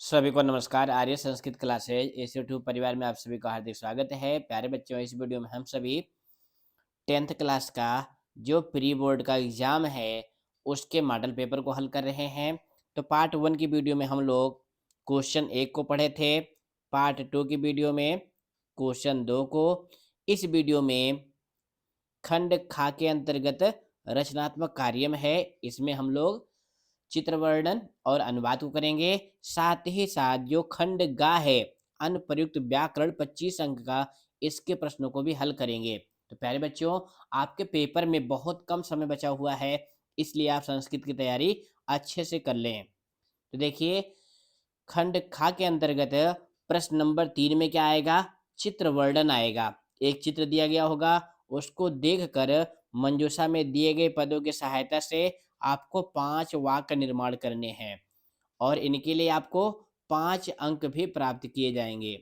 सभी को नमस्कार। आर्य संस्कृत क्लासेज AC2 परिवार में आप सभी का हार्दिक स्वागत है। प्यारे बच्चों, इस वीडियो में हम सभी 10th क्लास का जो प्री बोर्ड का एग्जाम है उसके मॉडल पेपर को हल कर रहे हैं। तो पार्ट 1 की वीडियो में हम लोग क्वेश्चन 1 को पढ़े थे, पार्ट 2 की वीडियो में क्वेश्चन 2 को। इस वीडियो में खंड खा के अंतर्गत रचनात्मक कार्यम है, इसमें हम लोग चित्र वर्णन और अनुवाद को करेंगे। साथ ही साथ जो खंड गा है अनुप्रयुक्त व्याकरण 25 अंक का, इसके प्रश्नों को भी हल करेंगे। तो प्यारे बच्चों, आपके पेपर में बहुत कम समय बचा हुआ है, इसलिए आप संस्कृत की तैयारी अच्छे से कर लें। तो देखिए, खंड खा के अंतर्गत प्रश्न नंबर 3 में क्या आएगा? चित्र वर्णन आएगा। एक चित्र दिया गया होगा, उसको देखकर मंजूषा में दिए गए पदों की सहायता से आपको 5 वाक्य निर्माण करने हैं और इनके लिए आपको 5 अंक भी प्राप्त किए जाएंगे।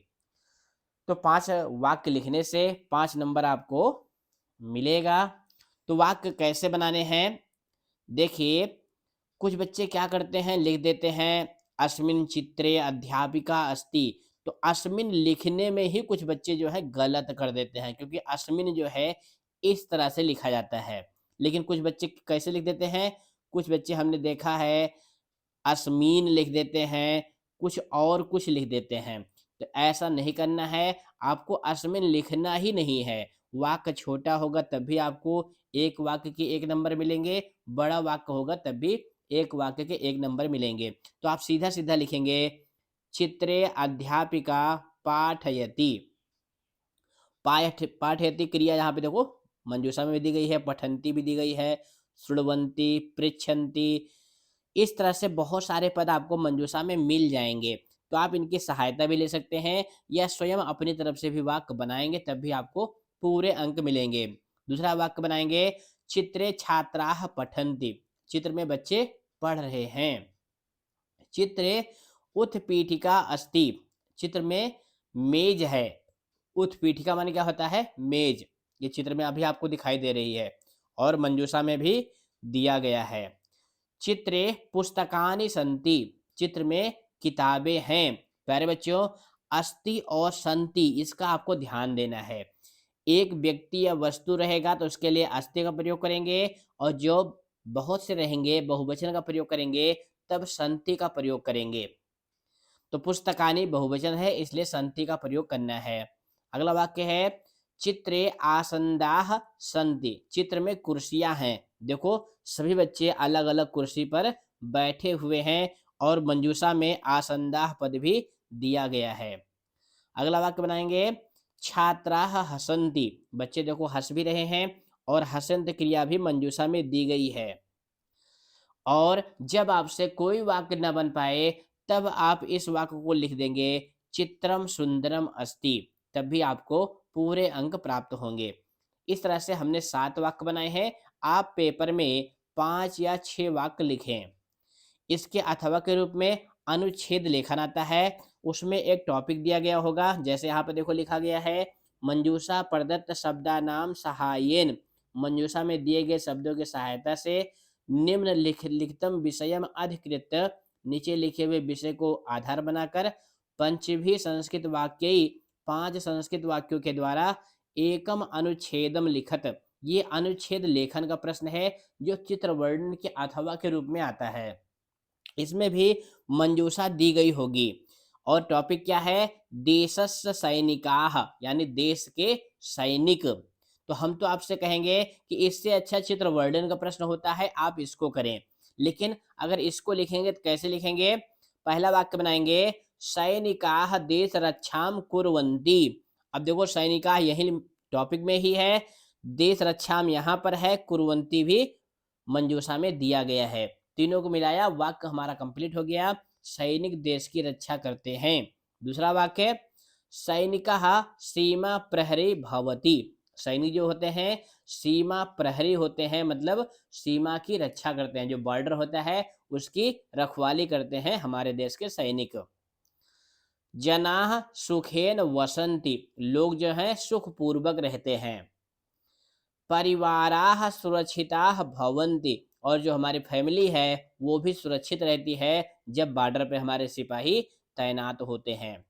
तो 5 वाक्य लिखने से 5 नंबर आपको मिलेगा। तो वाक्य कैसे बनाने हैं? देखिए, कुछ बच्चे क्या करते हैं, लिख देते हैं अस्मिन चित्रे अध्यापिका अस्ति। तो अस्मिन लिखने में ही कुछ बच्चे जो है गलत कर देते हैं, क्योंकि अस्मिन जो है इस तरह से लिखा जाता है। लेकिन कुछ बच्चे कैसे लिख देते हैं, कुछ बच्चे हमने देखा है अस्मीन लिख देते हैं, कुछ लिख देते हैं। तो ऐसा नहीं करना है, आपको अस्मिन लिखना ही नहीं है। वाक्य छोटा होगा तब भी आपको एक वाक्य के 1 नंबर मिलेंगे, बड़ा वाक्य होगा तब भी एक वाक्य के 1 नंबर मिलेंगे। तो आप सीधा-सीधा लिखेंगे, चित्रे अध्यापिका पाठयति। पाठयति क्रिया यहाँ पे देखो मंजूषा में भी दी गई है, पठंती भी दी गई है, शृण्वन्ति, पृच्छन्ति। इस तरह से बहुत सारे पद आपको मंजूषा में मिल जाएँगे। तो आप इनकी सहायता भी ले सकते हैं या स्वयं अपनी तरफ से भी वाक्य बनाएँगे, तब भी आपको पूरे अंक मिलेंगे। दूसरा वाक्य बनाएँगे, चित्रे छात्राः पठन्ति। चित्र में बच्चे पढ़ रहे हैं। चित्रे उत्पीठिका अस्ति। चित्र में मेज है। उत्पीठिका माने क्या होता है? मेज। ये चित्र में अभी आपको दिखाई दे रही है और मंजूषा में भी दिया गया है। चित्रे पुस्तकानि सन्ति। चित्र में किताबें हैं। प्यारे बच्चों, अस्ति और सन्ति इसका आपको ध्यान देना है। एक व्यक्ति या वस्तु रहेगा तो उसके लिए अस्ति का प्रयोग करेंगे, और जो बहुत से रहेंगे, बहुवचन का प्रयोग करेंगे, तब सन्ति का प्रयोग करेंगे। तो पुस्तकानि बहुवचन है, इसलिए सन्ति का प्रयोग करना है। अगला वाक्य है, चित्रे आसन्दाः सन्ति। चित्र में कुर्सियां हैं। देखो, सभी बच्चे अलग अलग कुर्सी पर बैठे हुए हैं और मंजूषा में आसन्दाः पद भी दिया गया है। अगला वाक्य बनाएंगे, छात्राः हसन्ति। बच्चे देखो हंस भी रहे हैं और हसंत क्रिया भी मंजूषा में दी गई है। और जब आपसे कोई वाक्य न बन पाए, तब आप इस वाक्य को लिख देंगे, चित्रम सुंदरम अस्ति। तब भी आपको पूरे अंक प्राप्त होंगे। इस तरह से हमने 7 वाक्य बनाए हैं। आप पेपर में 5 या 6 वाक्य लिखें। इसके अथवा के रूप में अनुच्छेद लेखन आता है। उसमें एक टॉपिक दिया गया होगा, जैसे यहाँ पे देखो लिखा गया है, मंजूषा प्रदत्त शब्दानाम सहायेन। मंजूषा में दिए गए शब्दों की सहायता से निम्नलिखितम विषयम अधिकृत्य। नीचे लिखे हुए विषय को आधार बनाकर पंचभी संस्कृत वाक्यई, 5 संस्कृत वाक्यों के द्वारा एकम अनुच्छेदम लिखत। ये अनुच्छेद लेखन का प्रश्न है, जो चित्र वर्णन के अथवा के रूप में आता है। इसमें भी मंजूषा दी गई होगी और टॉपिक क्या है? देशस्य सैनिकाः, यानी देश के सैनिक। तो हम तो आपसे कहेंगे कि इससे अच्छा चित्र वर्णन का प्रश्न होता है, आप इसको करें। लेकिन अगर इसको लिखेंगे तो कैसे लिखेंगे? पहला वाक्य बनाएंगे, सैनिकाः देश रक्षाम कुर्वन्ति। अब देखो, सैनिकाः यही टॉपिक में ही है, देश रक्षाम यहाँ पर है, कुर्वन्ति भी मंजूषा में दिया गया है। तीनों को मिलाया, वाक्य हमारा कंप्लीट हो गया। सैनिक देश की रक्षा करते हैं। दूसरा वाक्य, सैनिकः सीमा प्रहरी भवति। सैनिक जो होते हैं सीमा प्रहरी होते हैं, मतलब सीमा की रक्षा करते हैं। जो बॉर्डर होता है उसकी रखवाली करते हैं हमारे देश के सैनिक। जनाः सुखेन वसन्ति। लोग जो हैं सुखपूर्वक रहते हैं। परिवाराः सुरक्षिताः भवन्ति। और जो हमारी फैमिली है वो भी सुरक्षित रहती है जब बॉर्डर पे हमारे सिपाही तैनात होते हैं।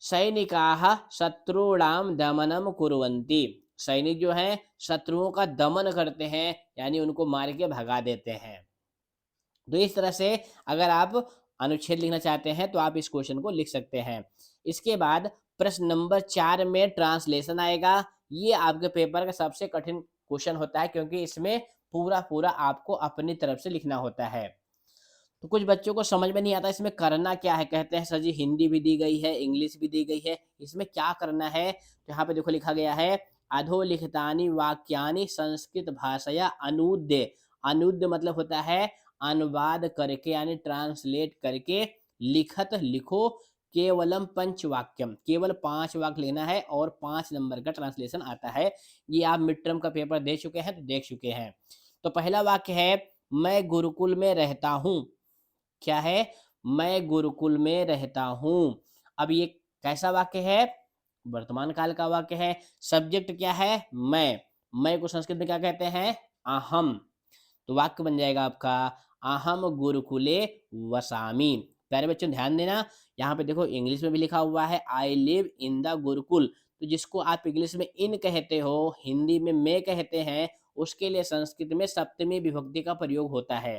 सैनिकाः शत्रूणां दमनम कुर्वन्ति। सैनिक जो हैं शत्रुओं का दमन करते हैं, यानी उनको मार के भगा देते हैं। तो इस तरह से अगर आप अनुच्छेद लिखना चाहते हैं तो आप इस क्वेश्चन को लिख सकते हैं। इसके बाद प्रश्न नंबर 4 में ट्रांसलेशन आएगा। ये आपके पेपर का सबसे कठिन क्वेश्चन होता है, क्योंकि इसमें पूरा पूरा आपको अपनी तरफ से लिखना होता है। तो कुछ बच्चों को समझ में नहीं आता इसमें करना क्या है। कहते हैं सर जी हिंदी भी दी गई है, इंग्लिश भी दी गई है, इसमें क्या करना है। तो यहाँ पे देखो लिखा गया है, अधोलिखितानि वाक्यानि संस्कृत भाषया अनुद्य। अनुद्य मतलब होता है अनुवाद करके, यानी ट्रांसलेट करके लिखत लिखो, केवलम पंचवाक्यम, केवल 5 वाक्य लेना है और 5 नंबर का ट्रांसलेशन आता है। ये आप मिड टर्म का पेपर दे चुके हैं तो देख चुके हैं। तो पहला वाक्य है, मैं गुरुकुल में रहता हूँ। क्या है, मैं गुरुकुल में रहता हूँ। अब ये कैसा वाक्य है, वर्तमान काल का वाक्य है। सब्जेक्ट क्या है, मैं को संस्कृत में क्या कहते हैं, अहम। तो वाक्य बन जाएगा आपका, अहम गुरुकुले वसामी। प्यारे बच्चों ध्यान देना, यहाँ पे देखो इंग्लिश में भी लिखा हुआ है I live in the Gurukul. तो जिसको आप इंग्लिश में इन कहते हो, हिंदी में मैं कहते हैं, उसके लिए संस्कृत में सप्तमी विभक्ति का प्रयोग होता है।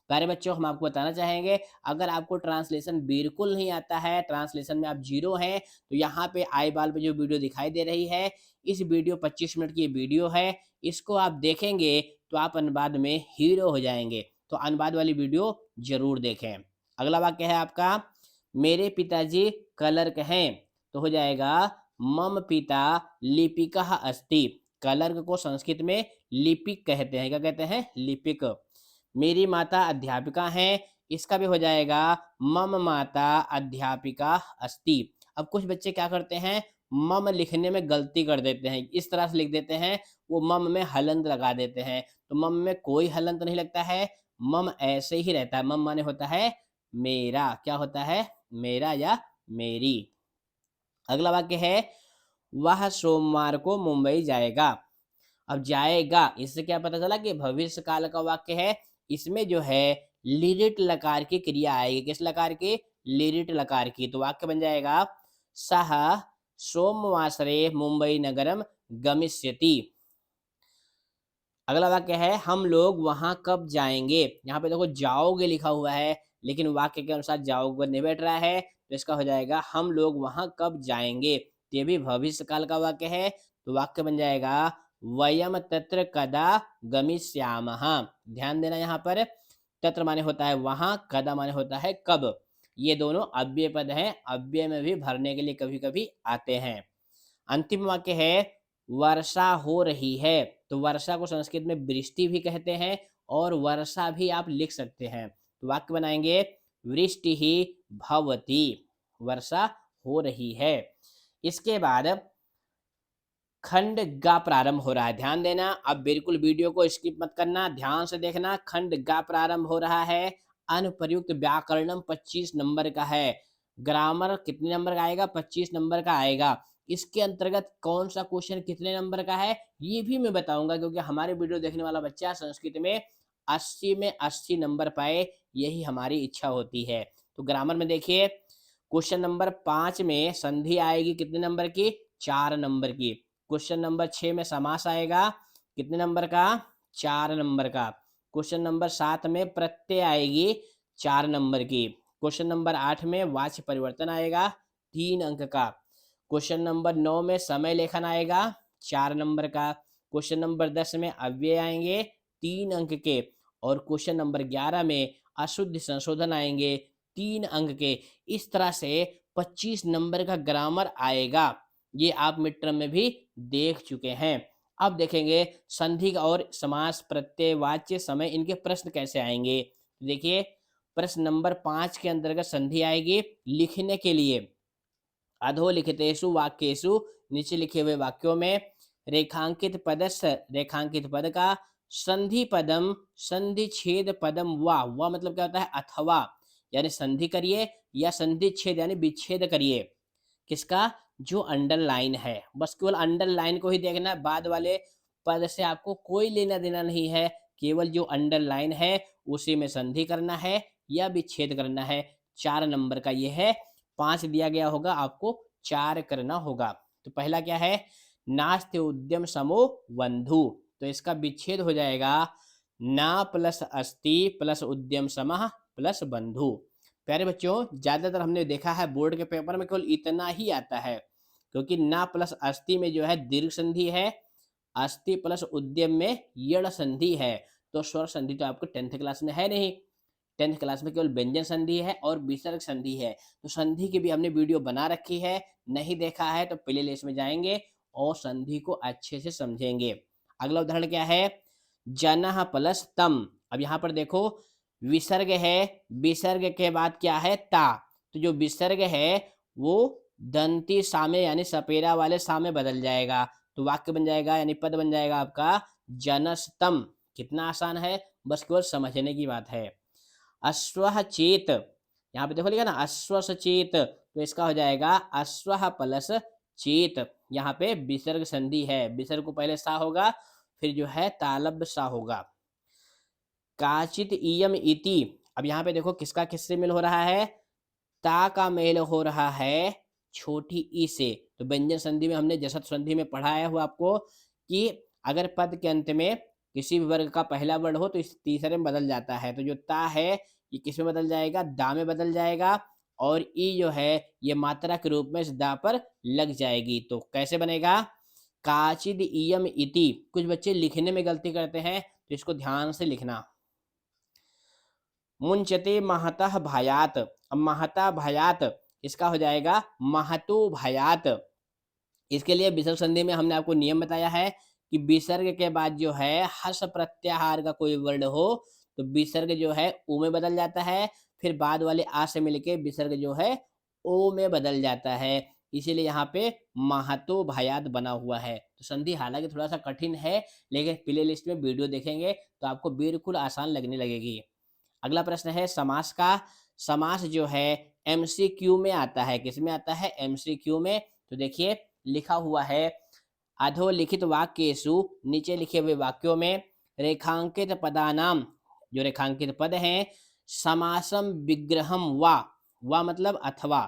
प्यारे बच्चों हम आपको बताना चाहेंगे, अगर आपको ट्रांसलेशन बिल्कुल नहीं आता है, ट्रांसलेशन में आप जीरो हैं, तो यहाँ पे आई बाल पे जो वीडियो दिखाई दे रही है, इस वीडियो 25 मिनट की वीडियो है, इसको आप देखेंगे तो आप अनुवाद में हीरो हो जाएंगे। तो अनुवाद वाली वीडियो जरूर देखें। अगला वाक्य है आपका, मेरे पिताजी क्लर्क हैं। तो हो जाएगा, मम पिता लिपिकः अस्ति। क्लर्क को संस्कृत में लिपिक कहते हैं। क्या कहते हैं, लिपिक। मेरी माता अध्यापिका हैं, इसका भी हो जाएगा, मम माता अध्यापिका अस्ति। अब कुछ बच्चे क्या करते हैं, मम लिखने में गलती कर देते हैं, इस तरह से लिख देते हैं, वो मम में हलंत लगा देते हैं। तो मम में कोई हलंत नहीं लगता है, मम ऐसे ही रहता है। मम माने होता है मेरा, क्या होता है, मेरा या मेरी। अगला वाक्य है, वह सोमवार को मुंबई जाएगा। अब जाएगा, इससे क्या पता चला कि भविष्य काल का वाक्य है। इसमें जो है लिरिट लकार की क्रिया आएगी। किस लकार की, लिरिट लकार की। तो वाक्य बन जाएगा, सह सोमवासरे मुंबई नगरम गमिष्यति। अगला वाक्य है, हम लोग वहां कब जाएंगे। यहाँ पे देखो जाओगे लिखा हुआ है, लेकिन वाक्य के अनुसार जाओगे नहीं बैठ रहा है, तो इसका हो जाएगा, हम लोग वहां कब जाएंगे। ये भी भविष्य काल का वाक्य है। तो वाक्य बन जाएगा, वयम तत्र कदा गमिष्यामः। ध्यान देना, यहाँ पर तत्र माने होता है वहां, कदा माने होता है कब। ये दोनों अव्यय पद हैं, अव्यय में भी भरने के लिए कभी कभी आते हैं। अंतिम वाक्य है, वर्षा हो रही है। तो वर्षा को संस्कृत में वृष्टि भी कहते हैं, और वर्षा भी आप लिख सकते हैं। तो वाक्य बनाएंगे, वृष्टि ही भवति, वर्षा हो रही है। इसके बाद खंड गा प्रारंभ हो रहा है। ध्यान देना, अब बिल्कुल वीडियो को स्किप मत करना, ध्यान से देखना। खंड गा प्रारंभ हो रहा है। अनुप्रयुक्त व्याकरणम 25 नंबर का है। ग्रामर कितने नंबर का आएगा, 25 नंबर का आएगा। इसके अंतर्गत कौन सा क्वेश्चन कितने नंबर का है ये भी मैं बताऊंगा, क्योंकि हमारे वीडियो देखने वाला बच्चा संस्कृत में 80 में 80 नंबर पाए, यही हमारी इच्छा होती है। तो ग्रामर में देखिए, क्वेश्चन नंबर 5 में संधि आएगी कितने नंबर की, 4 नंबर की। क्वेश्चन नंबर 6 में समास आएगा, कितने नंबर का, 4 नंबर का। क्वेश्चन नंबर 7 में प्रत्यय आएगी, 4 नंबर की। क्वेश्चन नंबर 8 में वाच्य परिवर्तन आएगा, 3 अंक का। क्वेश्चन नंबर 9 में समय लेखन आएगा, 4 नंबर का। क्वेश्चन नंबर 10 में अव्यय आएंगे, 3 अंक के। और क्वेश्चन नंबर 11 में अशुद्ध संशोधन आएंगे, 3 अंक के। इस तरह से 25 नंबर का ग्रामर आएगा। ये आप मिड टर्म में भी देख चुके हैं। अब देखेंगे संधि और समास, प्रत्यय, वाच्य, समय, इनके प्रश्न कैसे आएंगे। देखिए, प्रश्न नंबर 5 के अंतर्गत संधि आएगी लिखने के लिए। अधोलिखितेषु वाक्येषु, नीचे लिखे हुए वाक्यों में, रेखांकित पदस्य, रेखांकित पद का, संधि पदम, संधि छेद पदम व मतलब क्या होता है, अथवा, यानी संधि करिए, या संधि छेद यानी विच्छेद करिए। किसका, जो अंडरलाइन है। बस केवल अंडरलाइन को ही देखना है, बाद वाले पद से आपको कोई लेना देना नहीं है। केवल जो अंडरलाइन है उसी में संधि करना है या विच्छेद करना है। 4 नंबर का ये है। 5 दिया गया होगा, आपको 4 करना होगा। तो पहला क्या है, नास्ति उद्यम समो बंधु, तो इसका विच्छेद हो जाएगा ना प्लस अस्ति प्लस उद्यम समः प्लस बंधु। प्यारे बच्चों, ज्यादातर हमने देखा है बोर्ड के पेपर में केवल इतना ही आता है, क्योंकि ना प्लस अस्ति में जो है दीर्घ संधि है, अस्ति प्लस उद्यम में यण संधि है। तो स्वर संधि तो आपको 10th क्लास में है नहीं, 10th क्लास में केवल व्यंजन संधि है और विसर्ग संधि है। तो संधि की भी हमने वीडियो बना रखी है, नहीं देखा है तो प्ले लिस्ट में जाएंगे और संधि को अच्छे से समझेंगे। अगला उदाहरण क्या है, जनः प्लस तम। अब यहाँ पर देखो विसर्ग है, विसर्ग के बाद क्या है, ता। तो जो विसर्ग है वो दंती सामे यानी सपेरा वाले सामे बदल जाएगा, तो वाक्य बन जाएगा यानी पद बन जाएगा आपका जनस्तम। कितना आसान है, बस केवल समझने की बात है। अश्वः चेत, यहाँ पे देखो लिखा ना अश्वस चेत, तो इसका हो जाएगा अश्वः प्लस चेत। यहाँ पे विसर्ग संधि है, विसर्ग को पहले सा होगा, फिर जो है तालब सा होगा। काचित इयम इति, अब यहाँ पे देखो किसका किससे मेल हो रहा है, ता का मेल हो रहा है छोटी ई से। तो व्यंजन संधि में हमने जसत संधि में पढ़ाया हुआ आपको कि अगर पद के अंत में किसी भी वर्ग का पहला वर्ण हो तो इस तीसरे में बदल जाता है। तो जो ता है ये किस में बदल जाएगा, दा में बदल जाएगा, और ई जो है ये मात्रा के रूप में इस दा पर लग जाएगी। तो कैसे बनेगा, काचिद इयम इति। कुछ बच्चे लिखने में गलती करते हैं, तो इसको ध्यान से लिखना। मुंचते महतः भयात, अब महता भयात इसका हो जाएगा महतो भयात। इसके लिए विसर्ग संधि में हमने आपको नियम बताया है कि विसर्ग के बाद जो है हर्ष प्रत्याहार का कोई वर्ण हो तो विसर्ग जो है उ में बदल जाता है, फिर बाद वाले आ से मिलके विसर्ग जो है ओ में बदल जाता है। इसीलिए यहाँ पे महतो भयात बना हुआ है। तो संधि हालांकि थोड़ा सा कठिन है, लेकिन प्ले लिस्ट में वीडियो देखेंगे तो आपको बिल्कुल आसान लगने लगेगी। अगला प्रश्न है समास का। समास जो है एमसीक्यू में आता है, किस में आता है, एमसीक्यू में। तो देखिए लिखा हुआ है अधोलिखित वाक्येषु, नीचे लिखे हुए वाक्यों में रेखांकित पदानाम, जो रेखांकित पद हैं, समासम विग्रहम वा मतलब अथवा।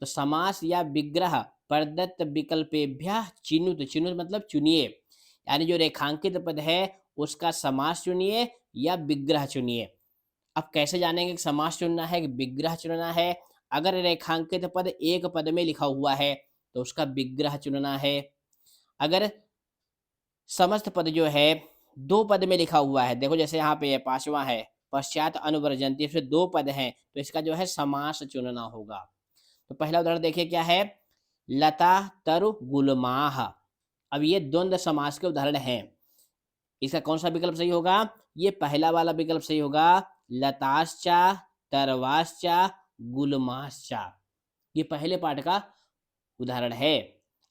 तो समास या विग्रह प्रदत्त विकल्पेभ्यः चिनुत, चिनुत मतलब चुनिए, यानी जो रेखांकित पद है उसका समास चुनिए या विग्रह चुनिए। अब कैसे जानेंगे कि समास चुनना है कि विग्रह चुनना है। अगर रेखांकित पद एक पद में लिखा हुआ है तो उसका विग्रह चुनना है। अगर समस्त पद जो है दो पद में लिखा हुआ है, देखो जैसे यहाँ पे 5वां है पश्चात अनुवर्जन्ति, इसमें दो पद हैं तो इसका जो है समास चुनना होगा। तो पहला उदाहरण देखिए क्या है, लता तरु गुलमाह। अब ये द्वंद्व समास के उदाहरण हैं। इसका कौन सा विकल्प सही होगा, ये पहला वाला विकल्प सही होगा, लताश्चा तरवाश्चा गुलमाश्चा। ये पहले पाठ का उदाहरण है।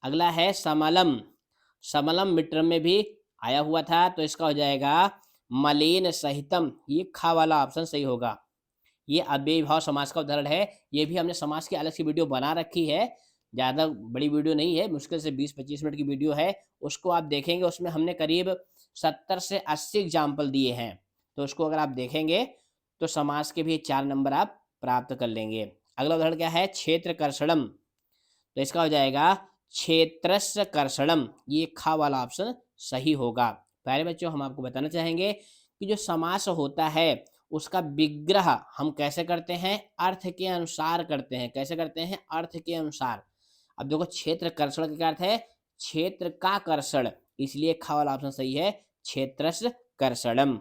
अगला है समलम। समलम मिट्रम में भी आया हुआ था, तो इसका हो जाएगा मलिन सहितम, ये खा वाला ऑप्शन सही होगा। ये अव्ययी भाव समास का उदाहरण है। ये भी हमने समास की अलग से वीडियो बना रखी है, ज़्यादा बड़ी वीडियो नहीं है, मुश्किल से 20-25 मिनट की वीडियो है। उसको आप देखेंगे, उसमें हमने करीब 70 से 80 एग्जाम्पल दिए हैं। तो उसको अगर आप देखेंगे तो समास के भी 4 नंबर आप प्राप्त कर लेंगे। अगला उदाहरण क्या है, क्षेत्र कर्षणम। तो इसका हो जाएगा क्षेत्रस्य कर्षणम, ये खा वाला ऑप्शन सही होगा। प्यारे बच्चों, हम आपको बताना चाहेंगे कि जो समास होता है उसका विग्रह हम कैसे करते हैं, अर्थ के अनुसार करते हैं। कैसे करते हैं, अर्थ के अनुसार। अब देखो क्षेत्र कर्षण का क्या अर्थ है, क्षेत्र का कर्षण, इसलिए खा वाला ऑप्शन सही है, क्षेत्रस्य कर्षणम।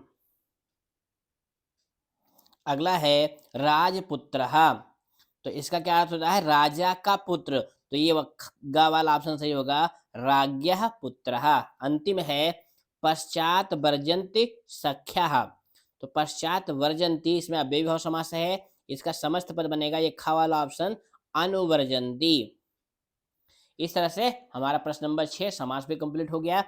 अगला है राजपुत्रः। तो इसका क्या अर्थ होता है, राजा का पुत्र। तो ये गा वाला ऑप्शन सही होगा, राज्ञः पुत्रः। अंतिम है पश्चात वर्जन्ति सख्यः। तो पश्चात वर्जन्ति, इसमें अव्ययी भाव समास है, इसका समस्त पद बनेगा ये खा वाला ऑप्शन अनुवर्जन्ति। इस तरह से हमारा प्रश्न नंबर 6 समास भी कंप्लीट हो गया।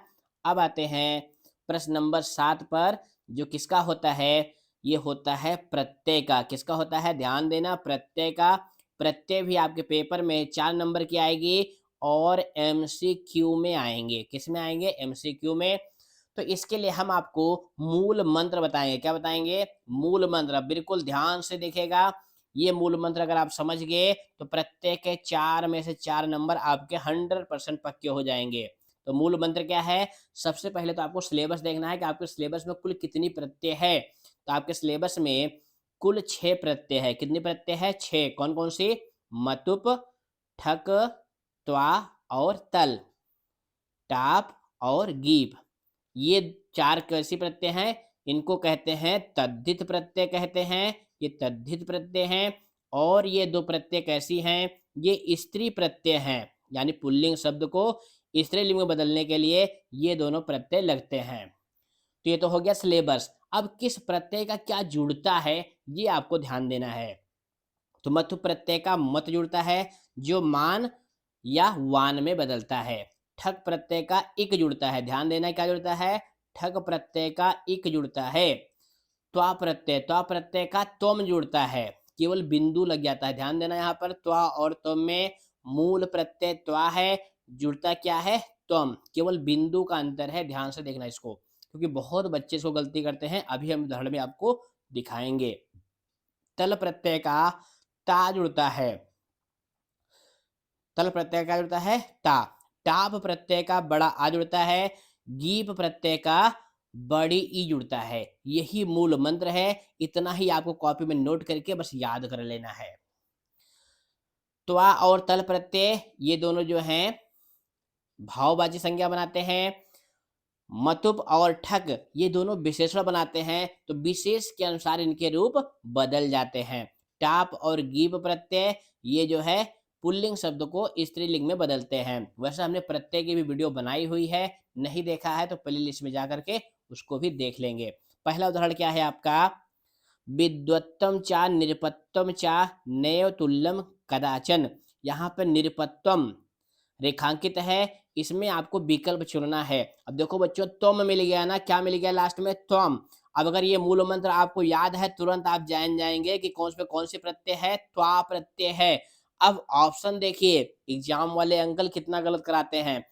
अब आते हैं प्रश्न नंबर 7 पर, जो किसका होता है, ये होता है प्रत्यय का। किसका होता है, ध्यान देना, प्रत्यय का। प्रत्यय भी आपके पेपर में 4 नंबर की आएगी और एमसीक्यू में आएंगे। किस में आएंगे, एमसीक्यू में। तो इसके लिए हम आपको मूल मंत्र बताएंगे। क्या बताएंगे, मूल मंत्र। बिल्कुल ध्यान से देखिएगा, ये मूल मंत्र अगर आप समझ गए तो प्रत्येक के 4 में से 4 नंबर आपके 100% पक्के हो जाएंगे। तो मूल मंत्र क्या है? सबसे पहले तो आपको सिलेबस देखना है कि आपके सिलेबस में कुल कितनी प्रत्यय है। तो आपके सिलेबस में कुल 6 प्रत्यय है। कितनी प्रत्यय है? 6। कौन कौन सी? मतुप, ठक, त्वा और तल, टाप और गीप। ये 4 कैसी प्रत्यय हैं? इनको कहते हैं तद्धित प्रत्यय कहते हैं। ये तद्धित प्रत्यय हैं। और ये 2 प्रत्यय कैसी हैं? ये स्त्री प्रत्यय हैं। यानी पुल्लिंग शब्द को स्त्रीलिंग में बदलने के लिए ये दोनों प्रत्यय लगते हैं। तो ये तो हो गया सिलेबस। अब किस प्रत्यय का क्या जुड़ता है ये आपको ध्यान देना है। तो मत्व प्रत्यय का मत जुड़ता है जो मान या वान में बदलता है। ठक प्रत्यय का इक जुड़ता है। ध्यान देना क्या जुड़ता है? ठक प्रत्यय का इक जुड़ता है। त्वा प्रत्यय का त्वम जुड़ता है। केवल बिंदु लग जाता है। ध्यान देना यहाँ पर त्वा और त्वम में मूल प्रत्यय त्वा है, जुड़ता क्या है? त्वम। केवल बिंदु का अंतर है। ध्यान से देखना इसको, क्योंकि बहुत बच्चे इसको गलती करते हैं। अभी हम उदाहरण में आपको दिखाएंगे। तल प्रत्यय का ता जुड़ता है। तल प्रत्यय का जुड़ता है ता। टाप प्रत्यय का बड़ा आ जुड़ता है। गीप प्रत्यय का बड़ी ई जुड़ता है। यही मूल मंत्र है। इतना ही आपको कॉपी में नोट करके बस याद कर लेना है। त्वा और तल प्रत्यय ये दोनों जो हैं भाववाची संज्ञा बनाते हैं। मतुप और ठग ये दोनों विशेषण बनाते हैं। तो विशेष के अनुसार इनके रूप बदल जाते हैं। टाप और गीप प्रत्यय ये जो है पुल्लिंग शब्द को स्त्रीलिंग में बदलते हैं। वैसे हमने प्रत्यय की भी वीडियो बनाई हुई है, नहीं देखा है तो प्ले लिस्ट में जा करके उसको भी देख लेंगे। पहला उदाहरण क्या है आपका? विद्वत्तम चा निरपत्तम चा नैव तुल्यम कदाचन। यहाँ पर निरपत्तम रेखांकित है। इसमें आपको विकल्प चुनना है। अब देखो बच्चों, त्वम मिल गया ना, क्या मिल गया लास्ट में? त्वम। अब अगर ये मूल मंत्र आपको याद है तुरंत आप जान जाएंगे कि कौन से प्रत्यय है? त्वा प्रत्यय है। अब ऑप्शन देखिए, एग्जाम वाले अंकल कितना गलत कराते हैं।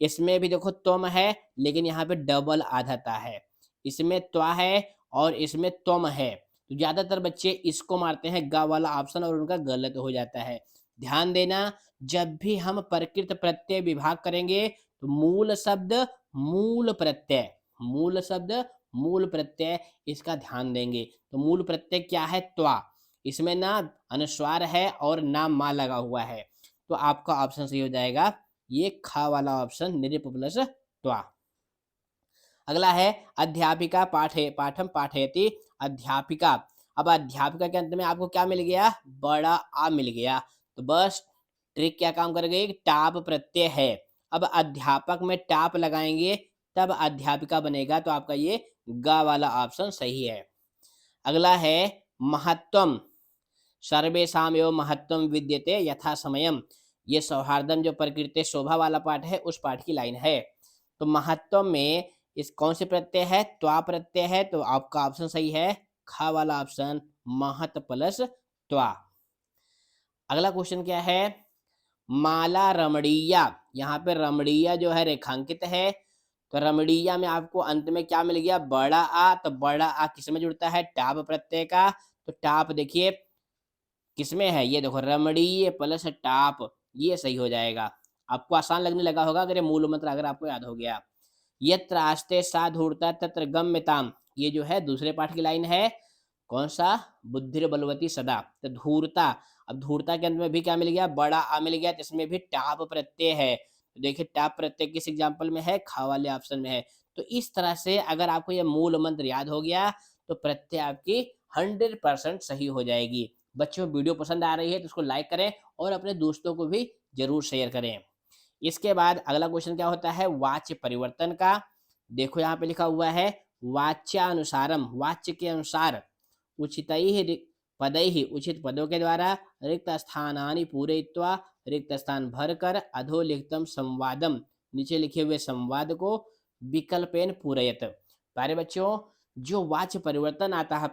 इसमें भी देखो त्वम है, लेकिन यहाँ पे डबल आधाता है। इसमें त्वा है और इसमें त्वम है। तो ज्यादातर बच्चे इसको मारते हैं गा वाला ऑप्शन, और उनका गलत हो जाता है। ध्यान देना, जब भी हम प्रकृत प्रत्यय विभाग करेंगे तो मूल शब्द मूल प्रत्यय, मूल शब्द मूल प्रत्यय, इसका ध्यान देंगे। तो मूल प्रत्यय क्या है? त्वा। इसमें ना अनुस्वार है और ना मा लगा हुआ है। तो आपका ऑप्शन सही हो जाएगा ये खा वाला ऑप्शन, निरिप प्लस त्वा। अगला है अध्यापिका पाठम पाठयति। अध्यापिका। अब अध्यापिका के अंत में आपको क्या मिल गया? बड़ा आ मिल गया। तो बस ट्रिक क्या काम कर गई? टाप प्रत्यय है। अब अध्यापक में टाप लगाएंगे तब अध्यापिका बनेगा। तो आपका ये गा वाला ऑप्शन सही है। अगला है महत्वम। सर्वेषाम एवं महत्वम विद्यते यथा समयम। ये सौहार्दम जो प्रकृति शोभा वाला पाठ है उस पाठ की लाइन है। तो महत्व में इस कौन से प्रत्यय है? त्वा प्रत्यय है। तो आपका ऑप्शन सही है खा वाला ऑप्शन, महत प्लस त्वा। अगला क्वेश्चन क्या है? माला रमणीया। यहाँ पे रमणीया जो है रेखांकित है। तो रमणीया में आपको अंत में क्या मिल गया? बड़ा आ। तो बड़ा आ किसमें जुड़ता है? टाप प्रत्यय का। तो टाप देखिए किसमें है? ये देखो रमणीय प्लस टाप, ये सही हो जाएगा। आपको आसान लगने लगा होगा अगर ये मूल मंत्र अगर आपको याद हो गया। यत्र आस्ते सा धूर्ता तत्र गम्यताम। ये जो है दूसरे पाठ की लाइन है। कौन सा? बुद्धिर बलवती सदा। तो धूर्ता। अब धूर्ता के अंत में भी क्या मिल गया? बड़ा आ मिल गया। तो इसमें भी टाप प्रत्यय है। तो देखिए टाप प्रत्यय किस एग्जाम्पल में है? खा वाले ऑप्शन में है। तो इस तरह से अगर आपको ये मूल मंत्र याद हो गया तो प्रत्यय आपकी 100% सही हो जाएगी। बच्चों वीडियो पसंद आ रही है तो उसको लाइक करें और अपने दोस्तों को भी जरूर शेयर करें। इसके बाद अगला क्वेश्चन क्या होता है? वाच्य परिवर्तन का। देखो यहाँ पे लिखा हुआ है वाच्यानुसारम। वाच्य के अनुसार उचितैः पदैः, उचित पदों के द्वारा रिक्त स्थानानि पूरयित्वा, रिक्त स्थान भरकर अधोलिखितम संवादम, नीचे लिखे हुए संवाद को विकल्पेन पूरयत। प्यारे बच्चों, जो वाच्य परिवर्तन आता है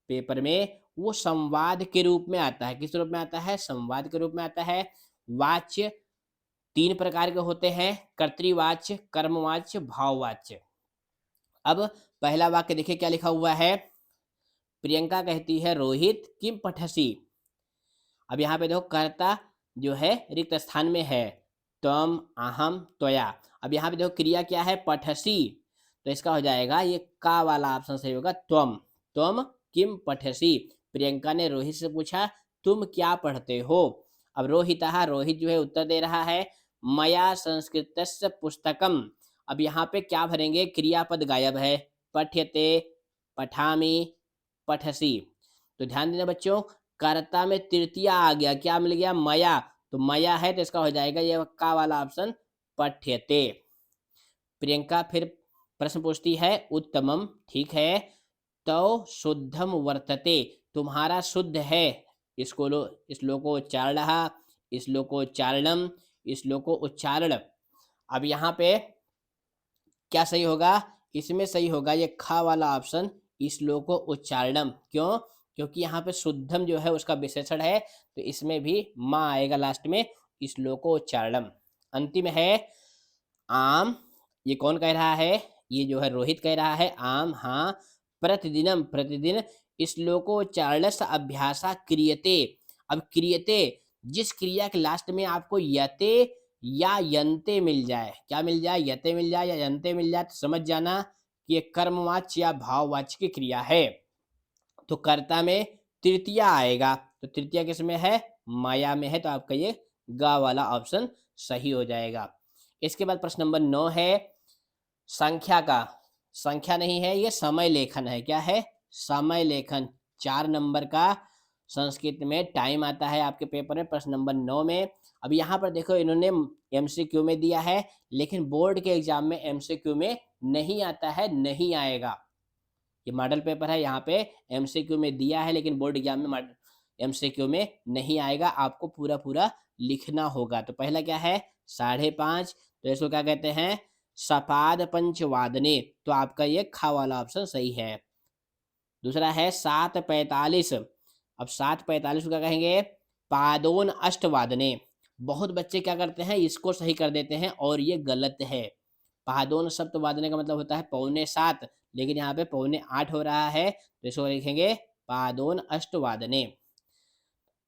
पेपर में वो संवाद के रूप में आता है। किस रूप में आता है? संवाद के रूप में आता है। वाच्य 3 प्रकार के होते हैं, कर्तृवाच्य, कर्मवाच्य, भाववाच्य। अब पहला वाक्य देखिए क्या लिखा हुआ है। प्रियंका कहती है रोहित किम पठसी। अब यहाँ पे देखो कर्ता जो है रिक्त स्थान में है, त्वम, अहम, त्वया। अब यहाँ पे देखो क्रिया क्या है, पठसी, तो इसका हो जाएगा ये का वाला ऑप्शन सही होगा, त्वम। त्वम किम पठसी। प्रियंका ने रोहित से पूछा तुम क्या पढ़ते हो। अब रोहितः, रोहित जो है उत्तर दे रहा है मया संस्कृतस्य पुस्तकम। अब यहाँ पे क्या भरेंगे, क्रियापद गायब है, पठ्यते, पठामि, पठसी। तो ध्यान देना बच्चों, कर्ता में तृतीया आ गया, क्या मिल गया, मया, तो मया है तो इसका हो जाएगा ये का वाला ऑप्शन, पठ्यते। प्रियंका फिर प्रश्न पूछती है उत्तमम, ठीक है, तो शुद्धम वर्तते, तुम्हारा शुद्ध है, इसको लो, श्लोको उच्चारण, श्लोको उच्चारणम, श्लोको उच्चारण। अब यहाँ पे क्या सही होगा, इसमें सही होगा ये खा वाला ऑप्शन, श्लोको उच्चारणम। क्यों, क्योंकि यहाँ पे शुद्धम जो है उसका विशेषण है, तो इसमें भी माँ आएगा लास्ट में, श्लोको उच्चारणम। अंतिम है आम, ये कौन कह रहा है, ये जो है रोहित कह रहा है आम, हाँ, प्रतिदिनम, प्रतिदिन श्लोकोच्चारणस्य अभ्यासा क्रियते। अब क्रियते, जिस क्रिया के लास्ट में आपको यते या यंते मिल जाए, क्या मिल जाए, यते मिल जाए या यंते मिल जाए, तो समझ जाना कि ये कर्मवाच्य या भाववाच्य की क्रिया है। तो कर्ता में तृतीया आएगा, तो तृतीया किस में है, माया में है, तो आपका ये गा वाला ऑप्शन सही हो जाएगा। इसके बाद प्रश्न नंबर 9 है संख्या का, संख्या नहीं है ये समय लेखन है, क्या है, समय लेखन, 4 नंबर का संस्कृत में टाइम आता है आपके पेपर में, प्रश्न नंबर 9 में। अब यहाँ पर देखो इन्होंने एमसीक्यू में दिया है, लेकिन बोर्ड के एग्जाम में एमसीक्यू में नहीं आता है, नहीं आएगा। ये मॉडल पेपर है, यहाँ पे एमसीक्यू में दिया है, लेकिन बोर्ड एग्जाम में एमसीक्यू में नहीं आएगा, आपको पूरा पूरा लिखना होगा। तो पहला क्या है 5:30, तो इसको क्या कहते हैं, सपाद पंचवादने, तो आपका ये खा वाला ऑप्शन सही है। दूसरा है 7:45, अब 7:45 को क्या कहेंगे, पादोन अष्टवादने। बहुत बच्चे क्या करते हैं, इसको सही कर देते हैं और ये गलत है। पादोन सप्तवादने का मतलब होता है 7:15, लेकिन यहाँ पे 7:45 हो रहा है, तो इसको लिखेंगे पादोन अष्टवादने।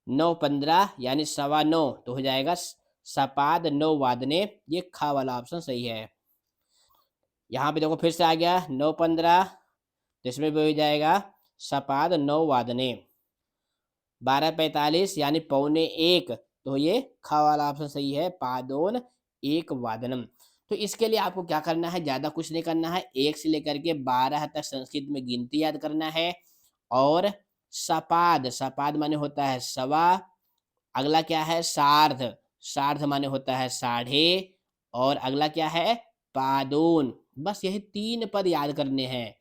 9:15 यानी 9:15, तो हो जाएगा सपाद 9 वादने, ये खा वाला ऑप्शन सही है। यहाँ पे देखो फिर से आ गया 9:15, तो इसमें भी हो जाएगा सपाद 9 वादने। 12:45 यानी 12:45, तो ये खा वाला ऑप्शन सही है, पादोन 1 वादनम। तो इसके लिए आपको क्या करना है, ज़्यादा कुछ नहीं करना है, 1 से लेकर के 12 तक संस्कृत में गिनती याद करना है। और सपाद, सपाद माने होता है सवा, अगला क्या है सार्ध, सार्ध माने होता है साढ़े, और अगला क्या है पादोन। बस यही 3 पद याद करने हैं,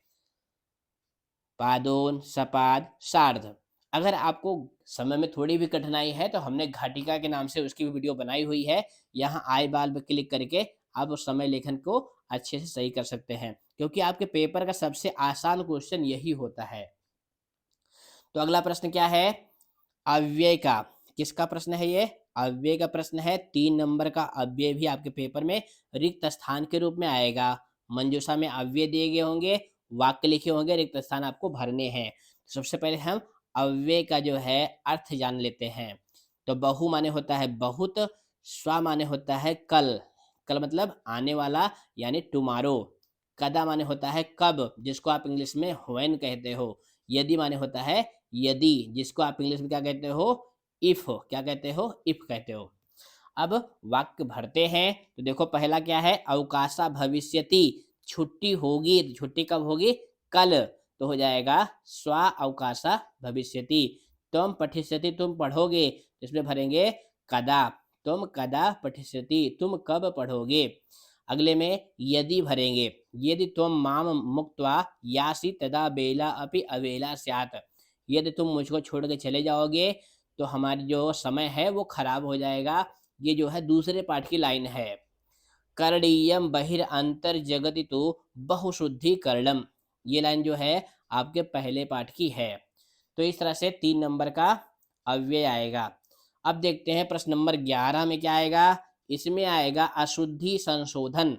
पादोन, सपाद, सार्ध। अगर आपको समय में थोड़ी भी कठिनाई है तो हमने घाटिका के नाम से उसकी भी वीडियो बनाई हुई है, यहाँ आई बाल पे क्लिक करके आप उस समय लेखन को अच्छे से सही कर सकते हैं, क्योंकि आपके पेपर का सबसे आसान क्वेश्चन यही होता है। तो अगला प्रश्न क्या है, अव्यय का, किसका प्रश्न है ये, अव्यय का प्रश्न है। 3 नंबर का अव्यय भी आपके पेपर में रिक्त स्थान के रूप में आएगा। मंजूषा में अव्यय दिए गए होंगे, वाक्य लिखे होंगे, रिक्त स्थान आपको भरने हैं। सबसे पहले हम अव्यय का जो है अर्थ जान लेते हैं। तो बहु माने होता है बहुत, स्व माने होता है कल, कल मतलब आने वाला यानी टुमारो। कदा माने होता है कब, जिसको आप इंग्लिश में व्हेन कहते हो। यदि माने होता है यदि, जिसको आप इंग्लिश में क्या कहते हो, इफ, क्या कहते हो, इफ कहते हो। अब वाक्य भरते हैं, तो देखो पहला क्या है, अवकाशा भविष्यति, छुट्टी होगी, तो छुट्टी कब होगी, कल, तो हो जाएगा स्व अवकाशा भविष्यति। तुम पठिष्यति, तुम पढ़ोगे, इसमें भरेंगे कदा, तुम कदा पठिष्यति, तुम कब पढ़ोगे। अगले में यदि भरेंगे, यदि तुम माम मुक्त्वा यासि तदा बेला अपि अवेला स्यात्, यदि तुम मुझको छोड़ के चले जाओगे तो हमारी जो समय है वो खराब हो जाएगा। ये जो है दूसरे पाठ की लाइन है। करणीयम बहिर्अंतर जगति तो बहुशुद्धि करणम, ये लाइन जो है आपके पहले पाठ की है। तो इस तरह से 3 नंबर का अव्यय आएगा। अब देखते हैं प्रश्न नंबर 11 में क्या आएगा, इसमें आएगा अशुद्धि संशोधन।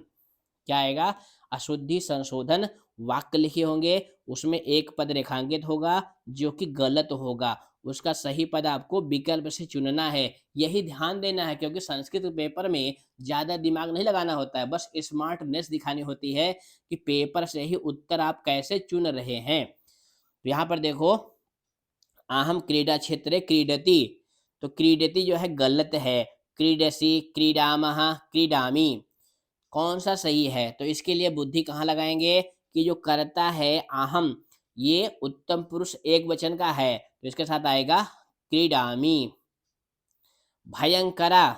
क्या आएगा, अशुद्धि संशोधन। वाक्य लिखे होंगे, उसमें एक पद रेखांकित होगा जो कि गलत होगा, उसका सही पद आपको विकल्प से चुनना है। यही ध्यान देना है, क्योंकि संस्कृत पेपर में ज़्यादा दिमाग नहीं लगाना होता है, बस स्मार्टनेस दिखानी होती है कि पेपर से ही उत्तर आप कैसे चुन रहे हैं। तो यहाँ पर देखो, अहम क्रीडा क्षेत्रे क्रीडति, तो क्रीडति जो है गलत है। क्रीडसि, क्रीडामः, क्रीडामि, कौन सा सही है? तो इसके लिए बुद्धि कहाँ लगाएंगे कि जो कर्ता है अहम, ये उत्तम पुरुष एक वचन का है, तो इसके साथ आएगा क्रीडामि। भयंकरा,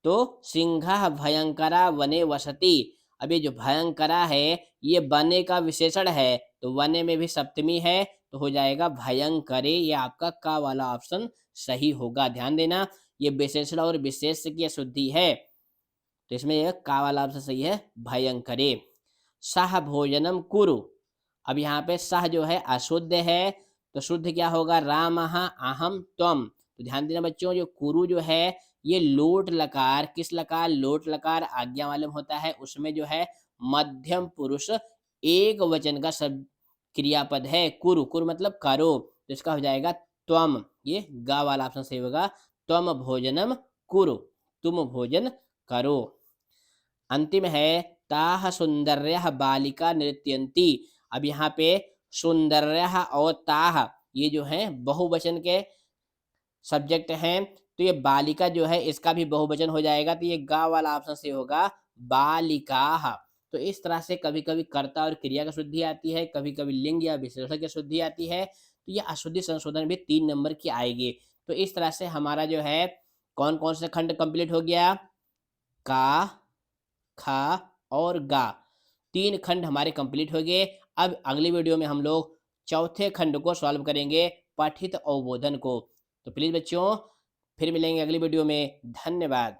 तो सिंहः भयंकरा वने वसति। अब ये जो भयंकरा है ये वने का विशेषण है, तो वने में भी सप्तमी है, तो हो जाएगा भयंकरे। ये आपका का वाला ऑप्शन सही होगा। ध्यान देना, ये विशेषण और विशेष की अशुद्धि है, तो इसमें यह का वाला ऑप्शन सही है, भयंकरे। सह भोजनम कुरु, अब यहाँ पे सह जो है अशुद्ध है, तो शुद्ध क्या होगा, रामः अहम त्वम। तो ध्यान देना बच्चों, जो कुरु जो है ये लोट लकार, किस लकार, लोट लकार आज्ञा वाले में होता है, उसमें जो है मध्यम पुरुष एक वचन का सब क्रियापद है। कुरु, कुरु मतलब करो, तो इसका हो जाएगा त्वम। ये गा वाला ऑप्शन सही होगा, त्वम भोजनम कुरु, तुम भोजन करो। अंतिम है ताह सुंदर्यः बालिका नृत्यन्ति। अब यहाँ पे सुंदर्यः और ताह ये जो है बहुवचन के सब्जेक्ट हैं, तो ये बालिका जो है इसका भी बहुवचन हो जाएगा, तो ये गा वाला ऑप्शन से होगा बालिकाः। तो इस तरह से कभी कभी कर्ता और क्रिया की शुद्धि आती है, कभी कभी लिंग या विशेषण की शुद्धि आती है, तो ये अशुद्धि संशोधन भी 3 नंबर की आएगी। तो इस तरह से हमारा जो है कौन कौन से खंड कंप्लीट हो गया, का, खा और गा, 3 खंड हमारे कंप्लीट हो गए। अब अगली वीडियो में हम लोग चौथे खंड को सॉल्व करेंगे, पठित अवबोधन को। तो प्लीज़ बच्चों, फिर मिलेंगे अगली वीडियो में। धन्यवाद।